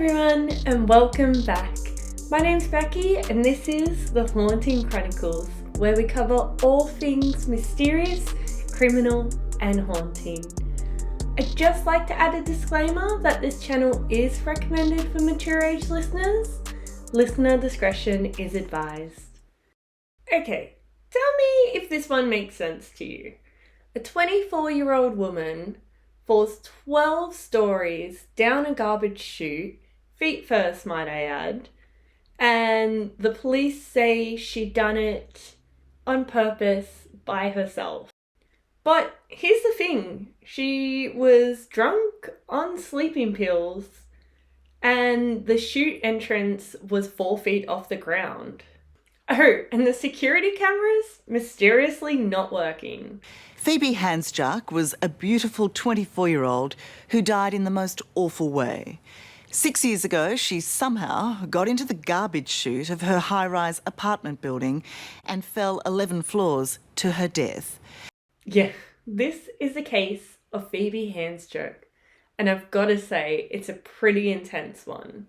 everyone and welcome back. My name's Becky and this is The Haunting Chronicles, where we cover all things mysterious, criminal and haunting. I'd just like to add a disclaimer that this channel is recommended for mature age listeners. Listener discretion is advised. Okay, tell me if this one makes sense to you. A 24-year-old woman falls 12 stories down a garbage chute, feet first might I add, and the police say she'd done it on purpose by herself. But here's the thing, she was drunk on sleeping pills and the chute entrance was 4 feet off the ground. Oh, and the security cameras mysteriously not working. Phoebe Handsjuk was a beautiful 24-year-old who died in the most awful way. 6 years ago, she somehow got into the garbage chute of her high-rise apartment building and fell 11 floors to her death. Yeah, this is the case of Phoebe Handsjuk, and I've got to say, it's a pretty intense one.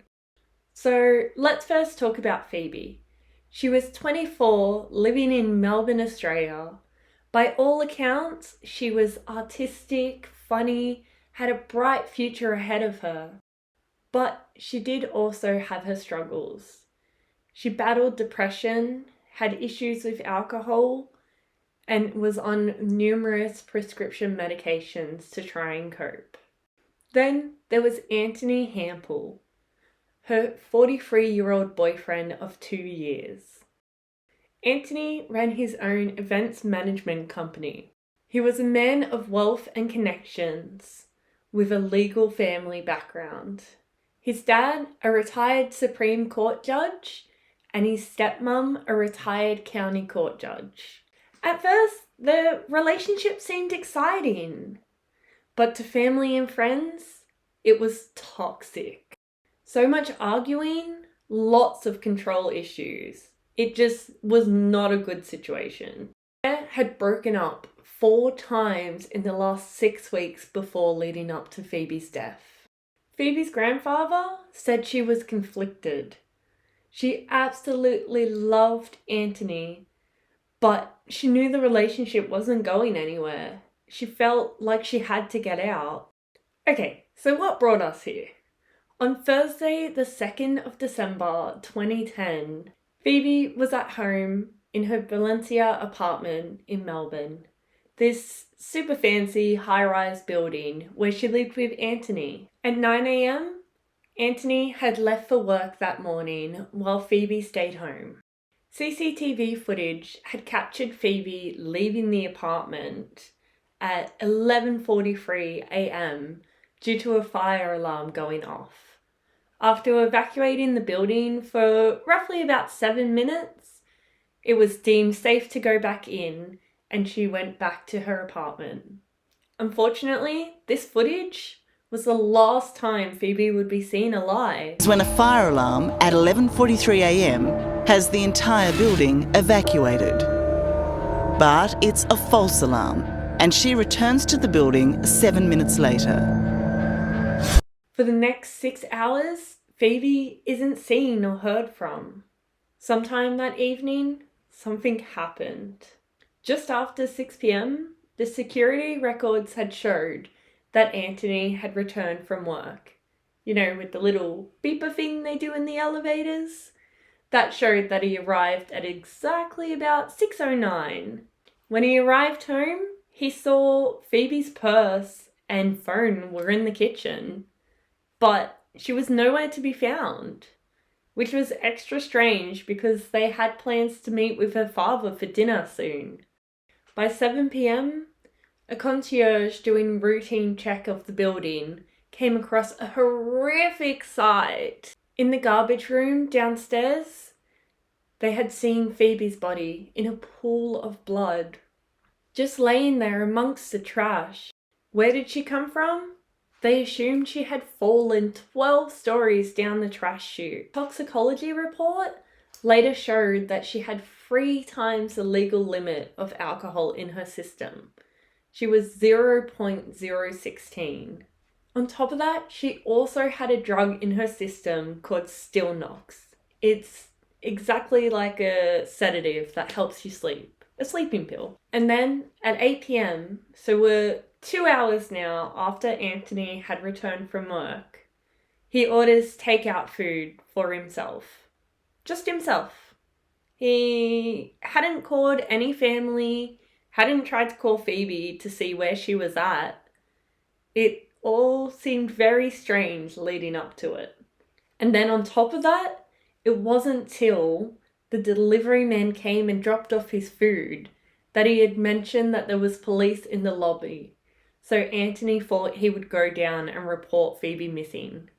So let's first talk about Phoebe. She was 24, living in Melbourne, Australia. By all accounts, she was artistic, funny, had a bright future ahead of her. But she did also have her struggles. She battled depression, had issues with alcohol, and was on numerous prescription medications to try and cope. Then there was Anthony Hampel, her 43-year-old boyfriend of 2 years. Anthony ran his own events management company. He was a man of wealth and connections with a legal family background. His dad, a retired Supreme Court judge, and his stepmom, a retired county court judge. At first, the relationship seemed exciting, but to family and friends, it was toxic. So much arguing, lots of control issues. It just was not a good situation. They had broken up 4 times in the last 6 weeks before leading up to Phoebe's death. Phoebe's grandfather said she was conflicted. She absolutely loved Anthony, but she knew the relationship wasn't going anywhere. She felt like she had to get out. Okay, so what brought us here? On Thursday, the 2nd of December 2010, Phoebe was at home in her Valencia apartment in Melbourne, this super fancy high-rise building where she lived with Anthony. At 9 a.m, Anthony had left for work that morning while Phoebe stayed home. CCTV footage had captured Phoebe leaving the apartment at 11:43 a.m. due to a fire alarm going off. After evacuating the building for roughly about 7 minutes, it was deemed safe to go back in and she went back to her apartment. Unfortunately, this footage was the last time Phoebe would be seen alive. When a fire alarm at 11:43 a.m. has the entire building evacuated. But it's a false alarm and she returns to the building 7 minutes later. For the next 6 hours, Phoebe isn't seen or heard from. Sometime that evening, something happened. Just after 6 p.m, the security records had showed that Anthony had returned from work. You know, with the little beeper thing they do in the elevators? That showed that he arrived at exactly about 6:09. When he arrived home, he saw Phoebe's purse and phone were in the kitchen. But she was nowhere to be found, which was extra strange because they had plans to meet with her father for dinner soon. By 7 p.m, a concierge doing routine check of the building came across a horrific sight. In the garbage room downstairs, they had seen Phoebe's body in a pool of blood, just laying there amongst the trash. Where did she come from? They assumed she had fallen 12 stories down the trash chute. Toxicology report later showed that she had 3 times the legal limit of alcohol in her system. She was 0.016. On top of that, she also had a drug in her system called Stilnox. It's exactly like a sedative that helps you sleep, a sleeping pill. And then at 8 p.m, so we're 2 hours now after Anthony had returned from work, he orders takeout food for himself. Just himself. He hadn't called any family, hadn't tried to call Phoebe to see where she was at. It all seemed very strange leading up to it. And then on top of that, it wasn't till the delivery man came and dropped off his food that he had mentioned that there was police in the lobby. So Anthony thought he would go down and report Phoebe missing.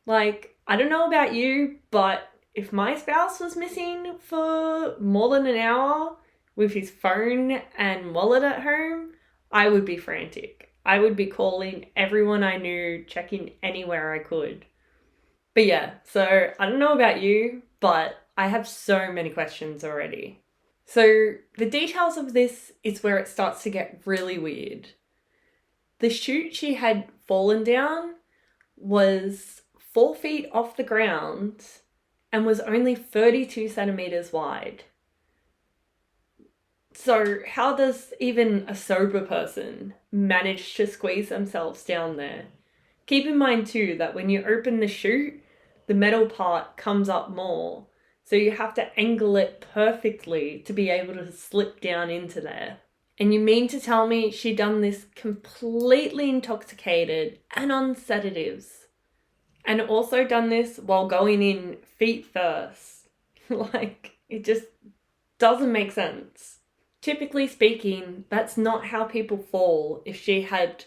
Like, I don't know about you, but if my spouse was missing for more than an hour with his phone and wallet at home, I would be frantic. I would be calling everyone I knew, checking anywhere I could. But yeah, so I don't know about you, but I have so many questions already. So the details of this is where it starts to get really weird. The chute she had fallen down was 4 feet off the ground and was only 32 centimeters wide. So how does even a sober person manage to squeeze themselves down there? Keep in mind too that when you open the chute, the metal part comes up more. So you have to angle it perfectly to be able to slip down into there. And you mean to tell me she done this completely intoxicated and on sedatives? And also done this while going in feet first? Like, it just doesn't make sense. Typically speaking, that's not how people fall. If she had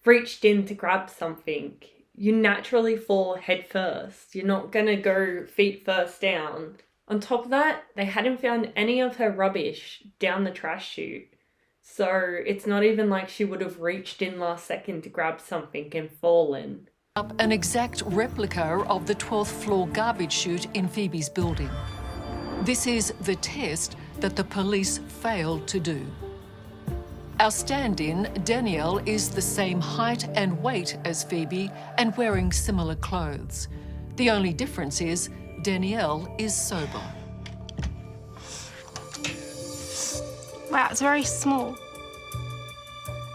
reached in to grab something, you naturally fall head first. You're not gonna go feet first down. On top of that, they hadn't found any of her rubbish down the trash chute. So it's not even like she would have reached in last second to grab something and fallen. Up an exact replica of the 12th floor garbage chute in Phoebe's building. This is the test that the police failed to do. Our stand-in, Danielle, is the same height and weight as Phoebe and wearing similar clothes. The only difference is Danielle is sober. Wow, it's very small.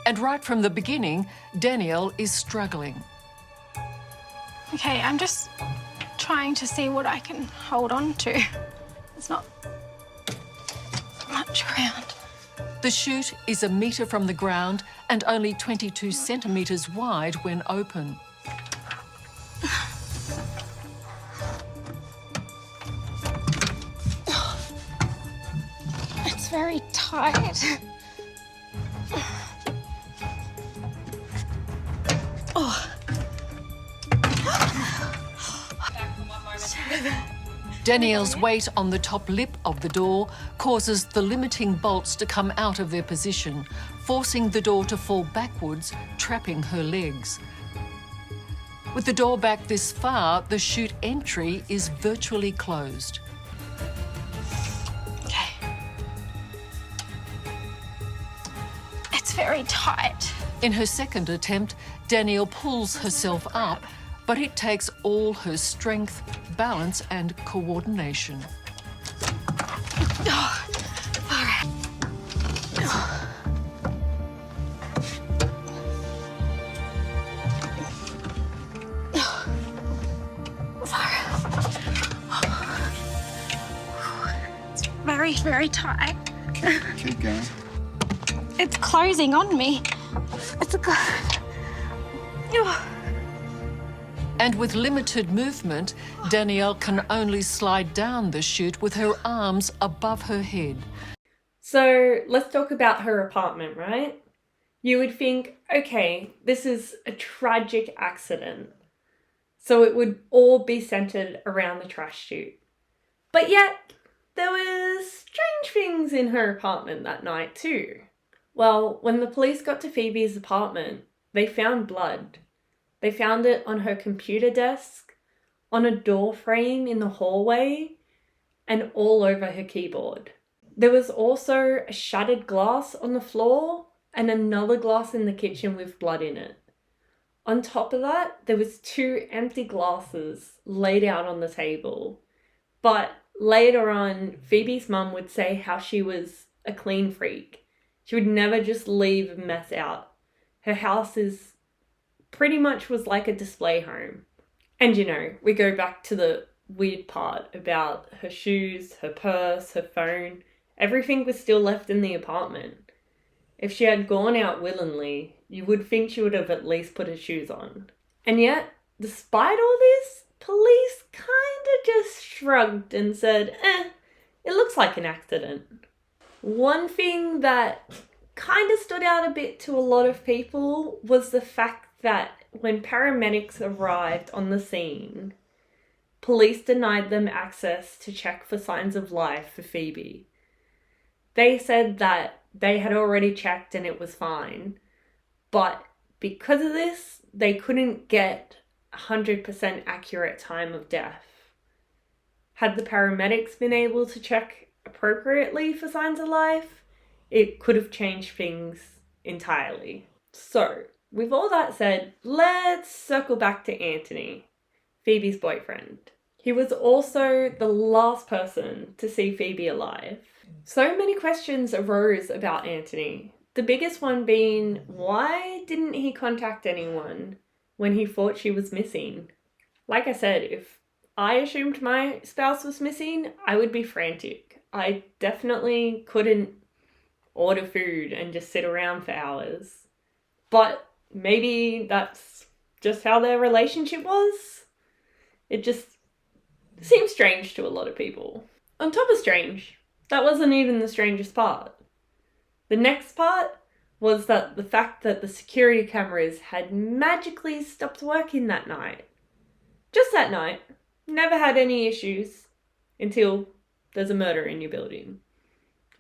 And right from the beginning, Danielle is struggling. Okay, I'm just trying to see what I can hold on to. There's not much ground. The chute is 1 metre from the ground and only 22 centimetres wide when open. It's very tight. Oh. Danielle's weight on the top lip of the door causes the limiting bolts to come out of their position, forcing the door to fall backwards, trapping her legs. With the door back this far, the chute entry is virtually closed. Okay. It's very tight. In her second attempt, Danielle pulls herself up, but it takes all her strength, balance and coordination. Oh, all right. Oh. It's very, very tight. Keep going. It's closing on me. It's a... And with limited movement, Danielle can only slide down the chute with her arms above her head. So let's talk about her apartment, right? You would think, okay, this is a tragic accident, so it would all be centered around the trash chute. But yet, there was strange things in her apartment that night too. Well, when the police got to Phoebe's apartment, they found blood. They found it on her computer desk, on a door frame in the hallway, and all over her keyboard. There was also a shattered glass on the floor and another glass in the kitchen with blood in it. On top of that, there was 2 empty glasses laid out on the table. But later on, Phoebe's mum would say how she was a clean freak. She would never just leave a mess out. Her house pretty much was like a display home. And we go back to the weird part about her shoes, her purse, her phone. Everything was still left in the apartment. If she had gone out willingly, you would think she would have at least put her shoes on. And yet, despite all this, police kinda just shrugged and said, it looks like an accident. One thing that kinda stood out a bit to a lot of people was the fact that when paramedics arrived on the scene, police denied them access to check for signs of life for Phoebe. They said that they had already checked and it was fine, but because of this, they couldn't get 100% accurate time of death. Had the paramedics been able to check appropriately for signs of life, it could have changed things entirely. So, with all that said, let's circle back to Anthony, Phoebe's boyfriend. He was also the last person to see Phoebe alive. So many questions arose about Anthony. The biggest one being, why didn't he contact anyone when he thought she was missing? Like I said, if I assumed my spouse was missing, I would be frantic. I definitely couldn't order food and just sit around for hours. But maybe that's just how their relationship was. It just seems strange to a lot of people. On top of strange, that wasn't even the strangest part. The next part was that the fact that the security cameras had magically stopped working that night. Just that night. Never had any issues until there's a murder in your building.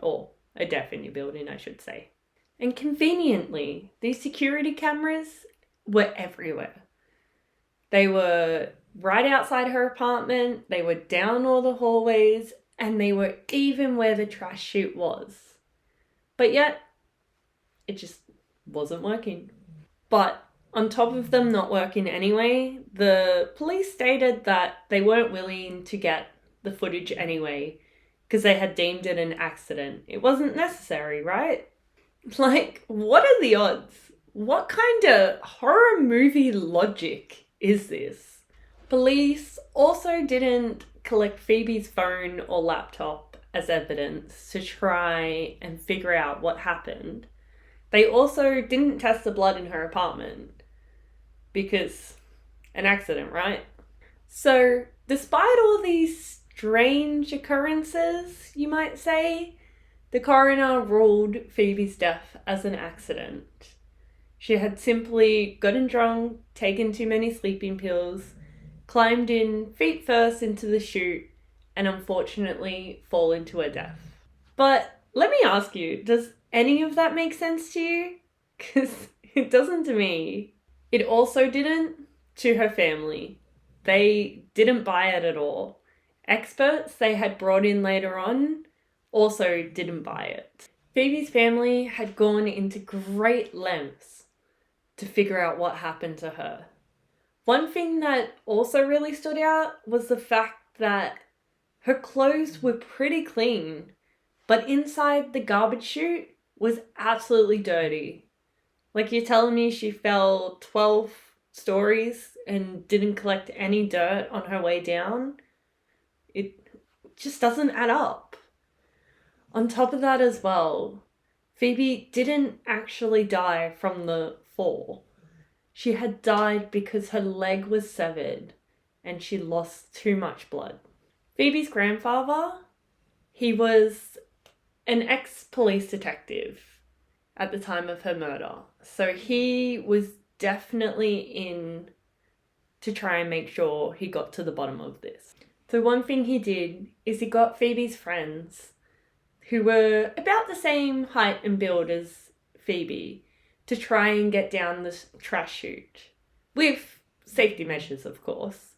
Or a death in your building, I should say. And conveniently, these security cameras were everywhere. They were right outside her apartment, they were down all the hallways, and they were even where the trash chute was. But yet, it just wasn't working. But on top of them not working anyway, the police stated that they weren't willing to get the footage anyway, because they had deemed it an accident. It wasn't necessary, right? Like, what are the odds? What kind of horror movie logic is this? Police also didn't collect Phoebe's phone or laptop as evidence to try and figure out what happened. They also didn't test the blood in her apartment because an accident, right? So, despite all these strange occurrences, you might say, the coroner ruled Phoebe's death as an accident. She had simply gotten drunk, taken too many sleeping pills, climbed in feet first into the chute, and unfortunately fallen to her death. But let me ask you, does any of that make sense to you? Because it doesn't to me. It also didn't to her family. They didn't buy it at all. Experts they had brought in later on also didn't buy it. Phoebe's family had gone into great lengths to figure out what happened to her. One thing that also really stood out was the fact that her clothes were pretty clean, but inside the garbage chute was absolutely dirty. Like, you're telling me she fell 12 stories and didn't collect any dirt on her way down? It just doesn't add up. On top of that as well, Phoebe didn't actually die from the fall. She had died because her leg was severed and she lost too much blood. Phoebe's grandfather, he was an ex-police detective at the time of her murder. So he was definitely in to try and make sure he got to the bottom of this. So one thing he did is he got Phoebe's friends, who were about the same height and build as Phoebe, to try and get down the trash chute. With safety measures, of course.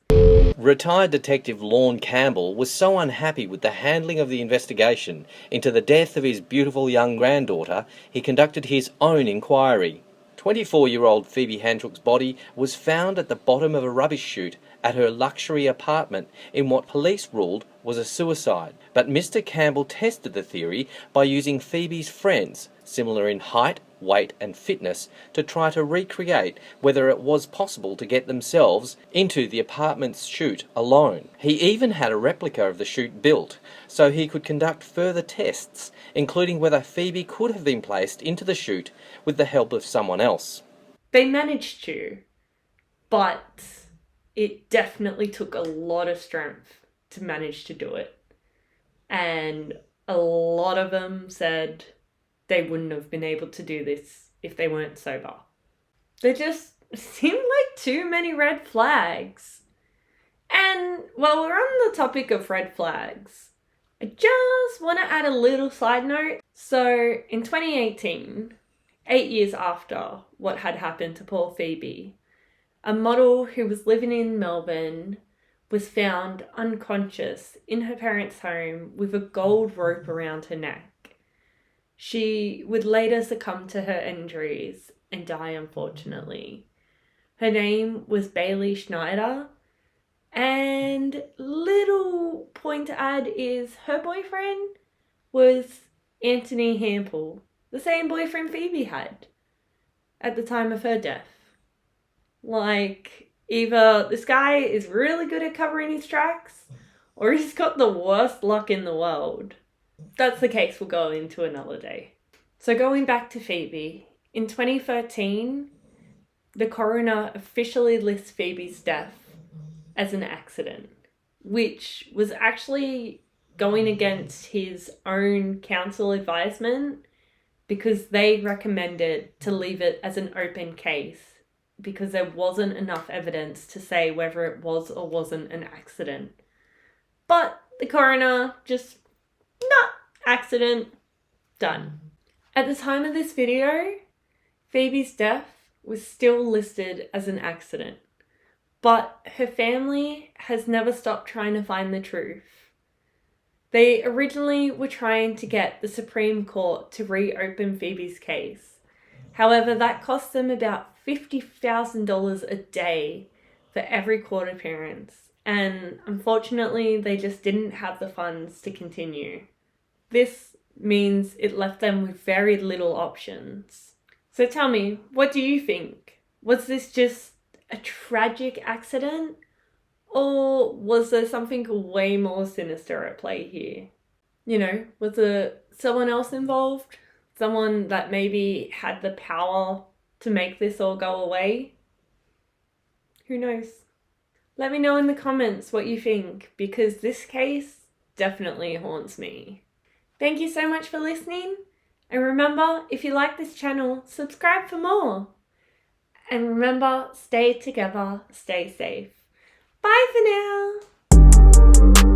Retired Detective Lorne Campbell was so unhappy with the handling of the investigation into the death of his beautiful young granddaughter, he conducted his own inquiry. 24-year-old Phoebe Handsjuk's body was found at the bottom of a rubbish chute at her luxury apartment in what police ruled was a suicide. But Mr. Campbell tested the theory by using Phoebe's friends, similar in height, weight and fitness, to try to recreate whether it was possible to get themselves into the apartment's chute alone. He even had a replica of the chute built so he could conduct further tests, including whether Phoebe could have been placed into the chute with the help of someone else. They managed to, but it definitely took a lot of strength to manage to do it. And a lot of them said they wouldn't have been able to do this if they weren't sober. There just seemed like too many red flags. And while we're on the topic of red flags, I just want to add a little side note. So in 2018, 8 years after what had happened to poor Phoebe, a model who was living in Melbourne was found unconscious in her parents' home with a gold rope around her neck. She would later succumb to her injuries and die, unfortunately. Her name was Bailey Schneider, and little point to add is her boyfriend was Anthony Hampel, the same boyfriend Phoebe had at the time of her death. Like, either this guy is really good at covering his tracks, or he's got the worst luck in the world. That's the case we'll go into another day. So going back to Phoebe, in 2013, the coroner officially lists Phoebe's death as an accident, which was actually going against his own counsel advisement because they recommended to leave it as an open case because there wasn't enough evidence to say whether it was or wasn't an accident. But the coroner just, nah, accident, done. At the time of this video, Phoebe's death was still listed as an accident, but her family has never stopped trying to find the truth. They originally were trying to get the Supreme Court to reopen Phoebe's case. However, that cost them about $50,000 a day for every court appearance, and unfortunately they just didn't have the funds to continue. This means it left them with very little options. So tell me, what do you think? Was this just a tragic accident? Or was there something way more sinister at play here? You know, was there someone else involved? Someone that maybe had the power to make this all go away? Who knows? Let me know in the comments what you think, because this case definitely haunts me. Thank you so much for listening. And remember, if you like this channel, subscribe for more. And remember, stay together, stay safe. Bye for now.